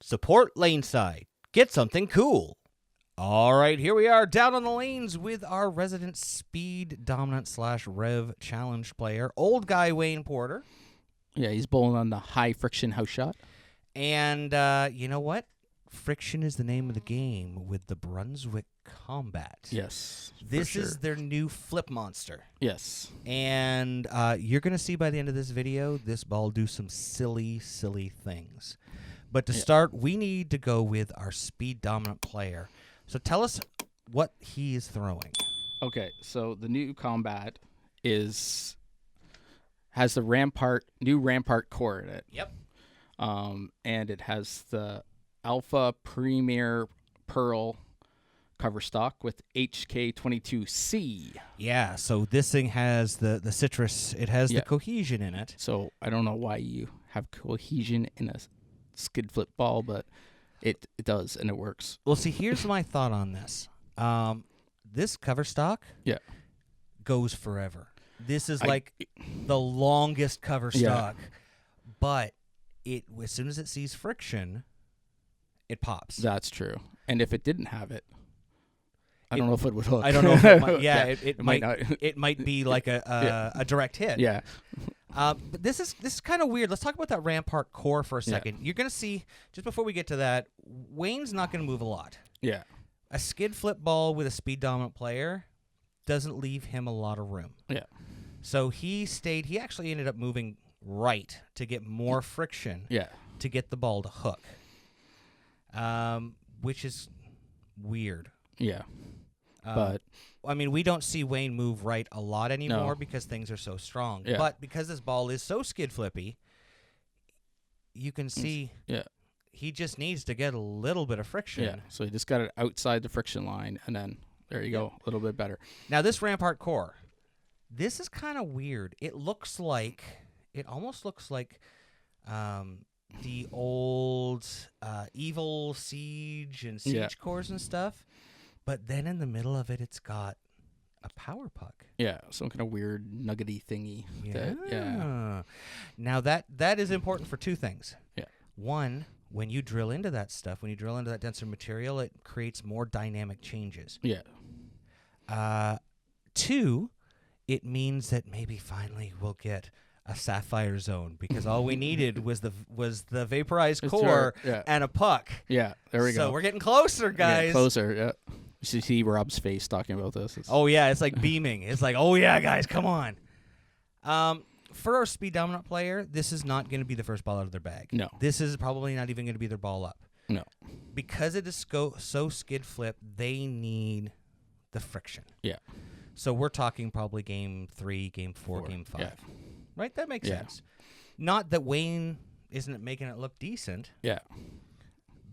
Support LaneSide. Get something cool. All right, here we are down on the lanes with our resident speed dominant / rev challenge player, old guy Wayne Porter. Yeah, he's bowling on the high friction house shot. And you know what? Friction is the name of the game with the Brunswick Combat. Yes. This is their new flip monster. Yes. And you're going to see by the end of this video, this ball do some silly, silly things. But to start, we need to go with our speed dominant player. So tell us what he is throwing. Okay, so the new combat has the new Rampart core in it. Yep. And it has the Alpha Premier Pearl cover stock with HK22C. Yeah, so this thing has the citrus. It has the cohesion in it. So I don't know why you have cohesion in a skid flip ball, but it does, and it works. Well, see, here's my thought on this. This cover stock goes forever. This is like the longest cover stock, but as soon as it sees friction, it pops. That's true. And if it didn't have it, I don't know if it would hook. I don't know if it might. Yeah, it might not. It might be like a direct hit. Yeah. But this is kind of weird. Let's talk about that Rampart core for a second. You're going to see, just before we get to that, Wayne's not going to move a lot. Yeah. A skid flip ball with a speed dominant player doesn't leave him a lot of room. Yeah. So he actually ended up moving right to get more friction to get the ball to hook, which is weird. Yeah. But I mean, we don't see Wayne move right a lot anymore because things are so strong. Yeah. But because this ball is so skid flippy, you can see he just needs to get a little bit of friction. Yeah. So he just got it outside the friction line, and then there you go, a little bit better. Now this Rampart core, this is kind of weird. It almost looks like the old Evil Siege and Siege cores and stuff. But then in the middle of it, it's got a power puck. Yeah, some kind of weird nuggety thingy. Yeah. Now that is important for two things. Yeah. One, when you drill into that stuff, when you drill into that denser material, it creates more dynamic changes. Yeah. Two, it means that maybe finally we'll get a sapphire zone, because all we needed was the vaporized core and a puck. Yeah, there we go. So we're getting closer, guys. Closer, yeah. You should see Rob's face talking about this. It's like beaming. It's like, oh yeah, guys, come on. For our speed dominant player, this is not going to be the first ball out of their bag. No. This is probably not even going to be their ball up. No. Because it is so skid flip, they need the friction. Yeah. So we're talking probably game 3, game 4, game 5. Yeah. Right? That makes sense. Not that Wayne isn't making it look decent. Yeah.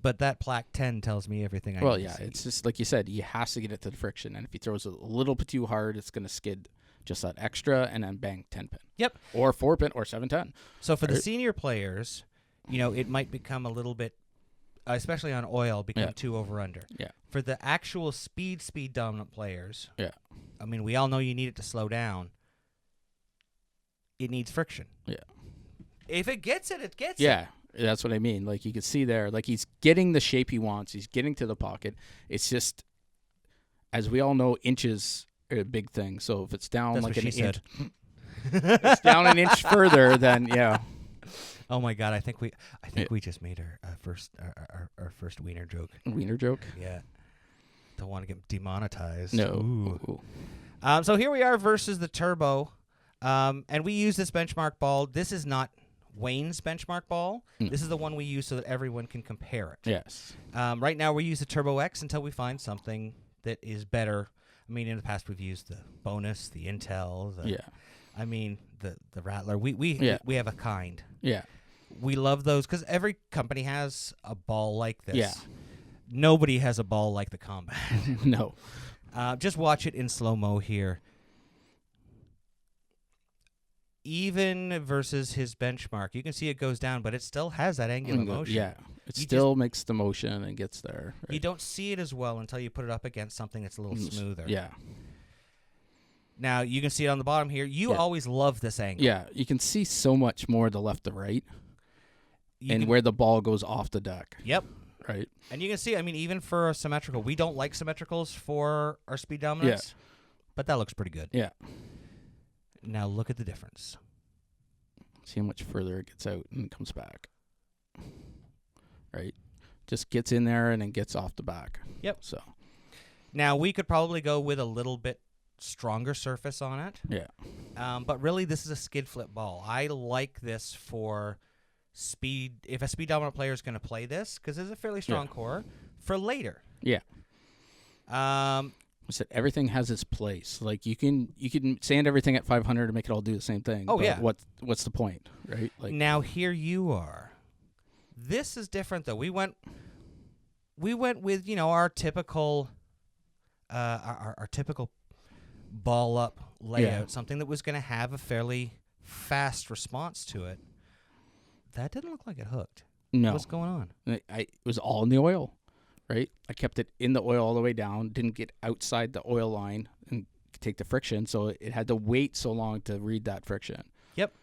But that plaque 10 tells me everything I need to see. It's just like you said, he has to get it to the friction. And if he throws it a little bit too hard, it's going to skid just that extra and then bang 10 pin. Yep. Or 4 pin or 7-10. So for the senior players, it might become a little bit, especially on oil, become too over under. Yeah. For the actual speed dominant players, I mean, we all know you need it to slow down. It needs friction. Yeah. If it gets it, it gets it. Yeah, that's what I mean. Like, you can see there, like, he's getting the shape he wants. He's getting to the pocket. It's just, as we all know, inches are a big thing. So if it's down That's like what an she inch, said. it's down an inch further, then Oh my God! I think we just made our first wiener joke. Wiener joke. Yeah. Don't want to get demonetized. No. Ooh. So here we are versus the Turbo. And we use this benchmark ball. This is not Wayne's benchmark ball. This is the one we use so that everyone can compare it. Yes. Right now we use the Turbo X until we find something that is better. I mean, in the past we've used the Bonus, the Intel, the Rattler. We have a kind. Yeah. We love those because every company has a ball like this. Yeah. Nobody has a ball like the Combat. No. Just watch it in slow-mo here. Even versus his benchmark, you can see it goes down, but it still has that angular motion. Yeah, it still makes the motion and gets there. Right? You don't see it as well until you put it up against something that's a little smoother. Yeah. Now, you can see it on the bottom here. You always love this angle. Yeah, you can see so much more to left to right. and where the ball goes off the deck. Yep. Right. And you can see, I mean, even for a symmetrical, we don't like symmetricals for our speed dominance, but that looks pretty good. Yeah. Now look at the difference. See how much further it gets out and comes back. Right. Just gets in there and then gets off the back. Yep. So now we could probably go with a little bit stronger surface on it. Yeah. But really, this is a skid flip ball. I like this for speed. If a speed dominant player is going to play this, because it's a fairly strong core, for later. Yeah. I said everything has its place. Like you can sand everything at 500 to make it all do the same thing. Oh, but yeah. What's the point, right? Like now here you are. This is different though. We went with our typical our typical ball up layout, something that was going to have a fairly fast response to it. That didn't look like it hooked. No. What's going on? It was all in the oil, right? I kept it in the oil all the way down, didn't get outside the oil line and take the friction, so it had to wait so long to read that friction. Yep.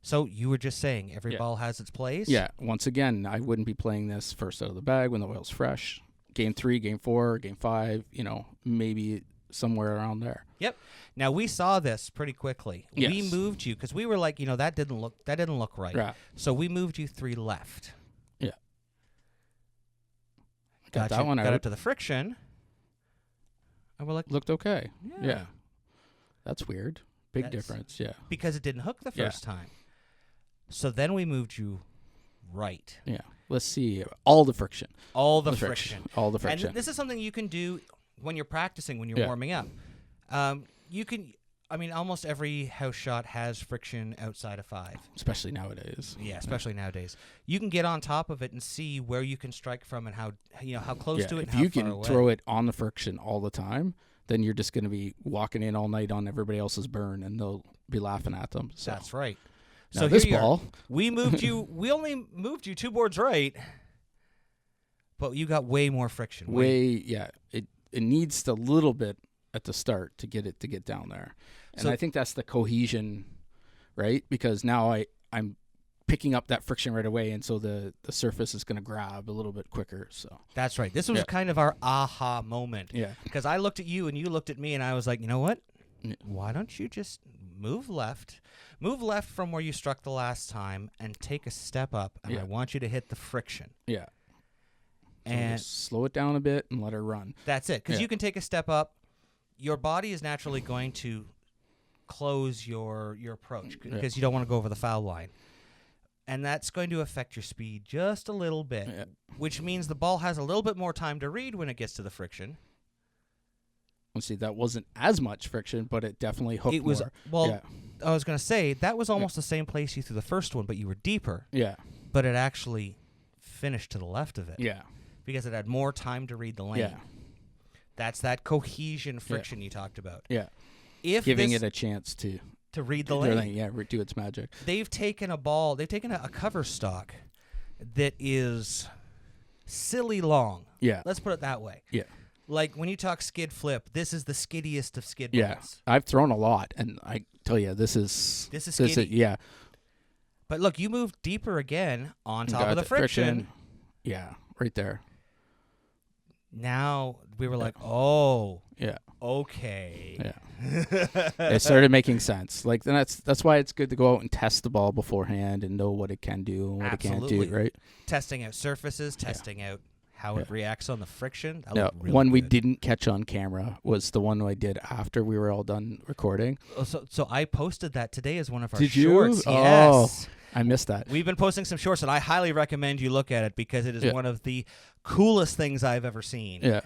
So you were just saying every ball has its place? Yeah. Once again, I wouldn't be playing this first out of the bag when the oil's fresh. Game 3, Game 4, Game 5, maybe somewhere around there. Yep. Now we saw this pretty quickly. Yes. We moved you because we were like, that didn't look right. Yeah. So we moved you 3 left. Yeah. Got that one out. Got up to the friction. And we're like, looked okay. Yeah. Yeah. That's weird. Big difference. Yeah. Because it didn't hook the first time. So then we moved you right. Yeah. Let's see. All the friction. All the friction. All the friction. And this is something you can do when you're practicing, when you're warming up. You can, almost every house shot has friction outside of 5. Especially nowadays. Yeah, especially nowadays. You can get on top of it and see where you can strike from and how close to it and how far away. If you can throw it on the friction all the time, then you're just going to be walking in all night on everybody else's burn, and they'll be laughing at them. So. That's right. Now So this here ball, we moved you. We only moved you 2 boards right, but you got way more friction. It needs a little bit at the start to get down there, and I think that's the cohesion, right? Because now I'm picking up that friction right away, and so the surface is going to grab a little bit quicker. So that's right. This was kind of our aha moment. Yeah. Because I looked at you and you looked at me, and I was like, you know what? Why don't you just move left from where you struck the last time and take a step up, and I want you to hit the friction. Yeah. And so slow it down a bit and let her run. That's it. Because you can take a step up. Your body is naturally going to close your approach because you don't want to go over the foul line. And that's going to affect your speed just a little bit, which means the ball has a little bit more time to read when it gets to the friction. Let's see, that wasn't as much friction, but it definitely hooked more. Well, I was going to say, that was almost the same place you threw the first one, but you were deeper. Yeah. But it actually finished to the left of it. Yeah. Because it had more time to read the lane. Yeah. That's that cohesion friction you talked about. Yeah. If giving it a chance to read the lane. Yeah, do its magic. They've taken a cover stock that is silly long. Yeah. Let's put it that way. Yeah. Like when you talk skid flip, this is the skiddiest of skid balls. Yeah. I've thrown a lot, and I tell you, this is skiddy. Yeah. But look, you moved deeper again on top of the friction. Yeah, right there. Now we were like, oh, yeah, okay. Yeah. It started making sense. Like that's why it's good to go out and test the ball beforehand and know what it can do and what it can't do, right? Testing out surfaces, testing out how it reacts on the friction. No, really one we good. didn't catch on camera was the one I did after we were all done recording. So I posted that today as one of our Did shorts. You? Yes. Oh, I missed that. We've been posting some shorts, and I highly recommend you look at it because it is one of the coolest things I've ever seen. Yeah.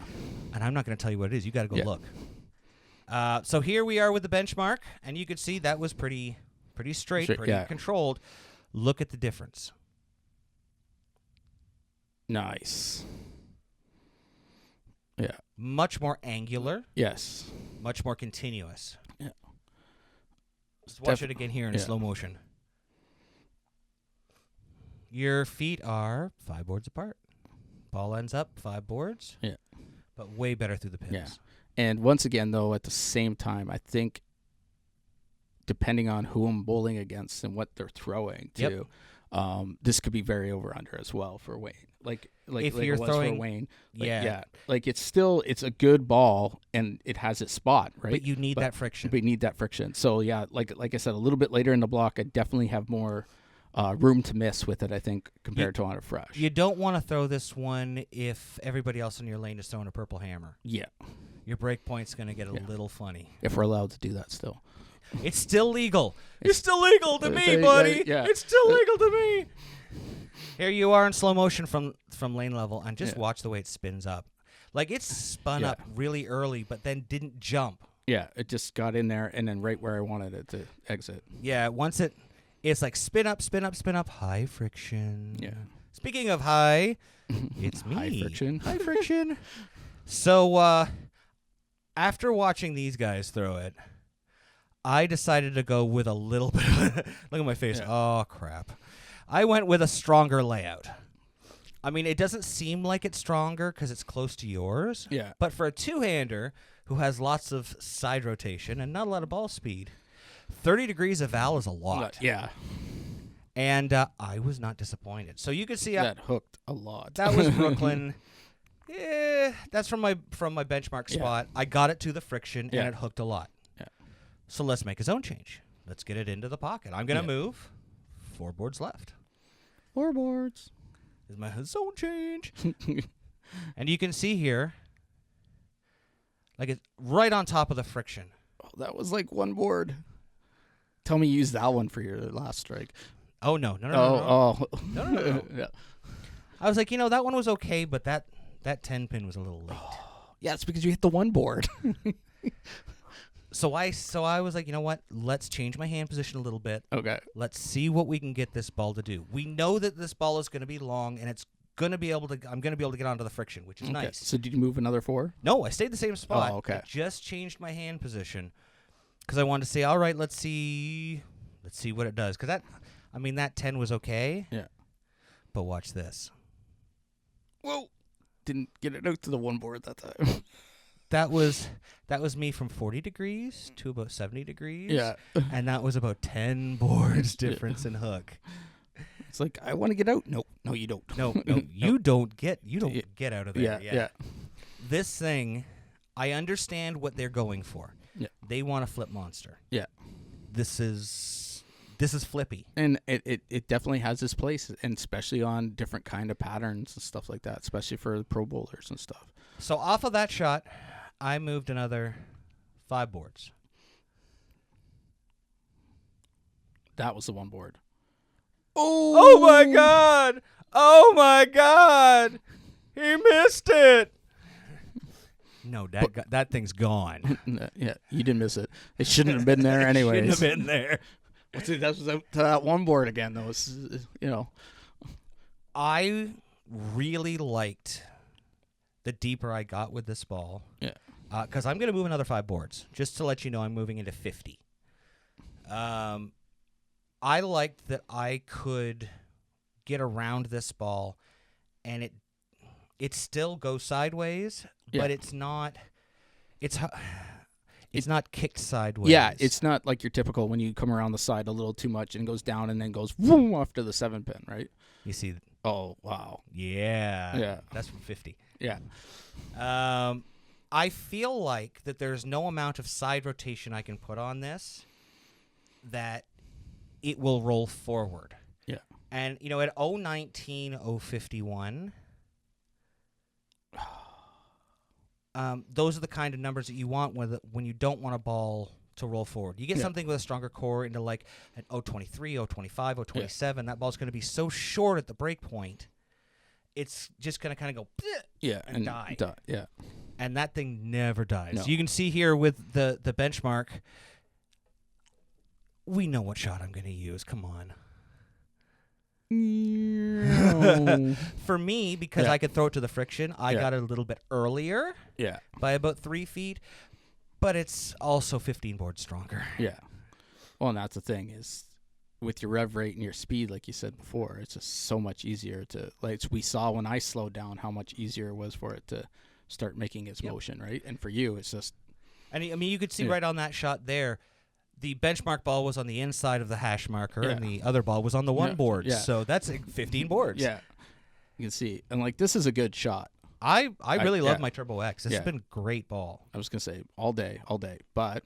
And I'm not going to tell you what it is. You got to go look. So here we are with the benchmark, and you could see that was pretty straight, pretty controlled. Look at the difference. Nice. Yeah. Much more angular. Yes. Much more continuous. Yeah. Let's watch it again here in slow motion. Your feet are 5 boards apart. Ball ends up 5 boards. Yeah. But way better through the pins. Yeah. And once again, though, at the same time, I think depending on who I'm bowling against and what they're throwing, too, This could be very over under as well for Wayne. Like if like you're it was throwing, for Wayne. yeah. Like it's a good ball and it has its spot, right? But you need that friction. But you need that friction. So yeah, like I said, a little bit later in the block, I definitely have more room to miss with it, I think, compared to on a fresh. You don't want to throw this one if everybody else in your lane is throwing a purple hammer. Yeah. Your break point's going to get a little funny. If we're allowed to do that still. It's still legal. It's still legal to me, buddy. Yeah. It's still legal to me. Here you are in slow motion from lane level, and just watch the way it spins up. Like, it spun up really early, but then didn't jump. Yeah, it just got in there, and then right where I wanted it to exit. Yeah, once it's like spin up, spin up, spin up, high friction. Yeah. Speaking of high, it's me. High friction. High friction. So, after watching these guys throw it, I decided to go with a little bit. Look at my face. Yeah. Oh, crap. I went with a stronger layout. I mean, it doesn't seem like it's stronger because it's close to yours. Yeah. But for a two-hander who has lots of side rotation and not a lot of ball speed, 30 degrees of Val is a lot. Yeah. And I was not disappointed. So you could see that hooked a lot. That was Brooklyn. Yeah, that's from my benchmark spot. I got it to the friction and it hooked a lot. Yeah. So let's make a zone change. Let's get it into the pocket. I'm going to move 4 boards left. 4 boards. Is my zone change. And you can see here, like it's right on top of the friction. Oh, that was like 1 board. Tell me you used that one for your last strike. Oh, no. No. Yeah. I was like, that one was okay, but that 10-pin was a little late. Yeah, it's because you hit the 1 board. So I was like, you know what? Let's change my hand position a little bit. Okay. Let's see what we can get this ball to do. We know that this ball is going to be long, and I'm going to be able to get onto the friction, which is nice. So did you move another 4? No, I stayed the same spot. Oh, okay. I just changed my hand position because I wanted to say, all right, let's see what it does. Because that 10 was okay. Yeah. But watch this. Whoa. Didn't get it out to the 1 board that time. That was me from 40 degrees to about 70 degrees. Yeah. And that was about 10 boards difference in hook. It's like, I want to get out. No, you don't. No, you don't get out of there. Yeah. This thing, I understand what they're going for. Yeah. They want a flip monster. Yeah. This is flippy. And it definitely has its place, and especially on different kind of patterns and stuff like that, especially for pro bowlers and stuff. So off of that shot, I moved another 5 boards. That was the 1 board. Oh my God! Oh my God! He missed it. No, that thing's gone. Yeah, you didn't miss it. It shouldn't have been there anyways. Shouldn't have been there. See, that was to that 1 board again, though. It's, I really liked the deeper I got with this ball. Yeah. Because I'm going to move another 5 boards, just to let you know I'm moving into 50. I liked that I could get around this ball, and it still goes sideways, but it's not not kicked sideways. Yeah, it's not like your typical when you come around the side a little too much and goes down and then goes boom off to the 7-pin, right? You see? Oh, wow. Yeah. Yeah. That's from 50. Yeah. I feel like that there's no amount of side rotation I can put on this that it will roll forward. Yeah. And, at 019, 051, those are the kind of numbers that you want when you don't want a ball to roll forward. You get something with a stronger core into like an 023, 025, 027. That ball's going to be so short at the break point, it's just going to kind of go and die. Yeah. And that thing never dies. No. You can see here with the benchmark, we know what shot I'm going to use. Come on. For me, because I could throw it to the friction, I got it a little bit earlier. Yeah. By about 3 feet. But it's also 15 boards stronger. Yeah. Well, and that's the thing is with your rev rate and your speed, like you said before, it's just so much easier to, like we saw when I slowed down how much easier it was for it to start making its motion, right? And for you, it's just. And I mean, you could see right on that shot there, the benchmark ball was on the inside of the hash marker, Yeah. and the other ball was on the one board. Yeah. So that's 15 boards. Yeah. You can see. And, like, this is a good shot. I really love yeah. my Turbo X. This has been a great ball. I was going to say all day. But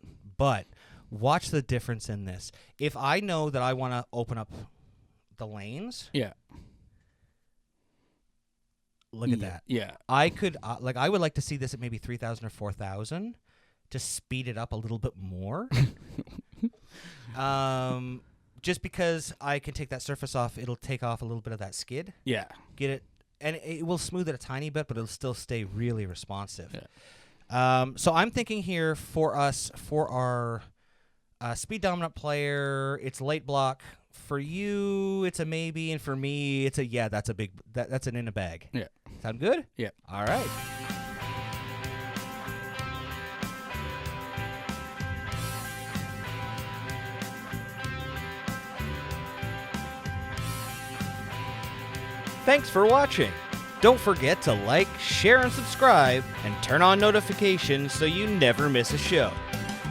watch the difference in this. If I know that I want to open up the lanes, look at that. Yeah. I could I would like to see this at maybe 3,000 or 4,000 to speed it up a little bit more. Just because I can take that surface off, it'll take off a little bit of that skid. Yeah. Get it, and it will smooth it a tiny bit, but it'll still stay really responsive. Yeah. So I'm thinking here for our speed dominant player, it's late block. For you, it's a maybe, and for me, it's a that's a big that's an in a bag. Yeah. Sound good? Yeah. All right. Thanks for watching. Don't forget to like, share, and subscribe, and turn on notifications so you never miss a show.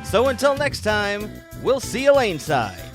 So until next time, we'll see you LaneSide.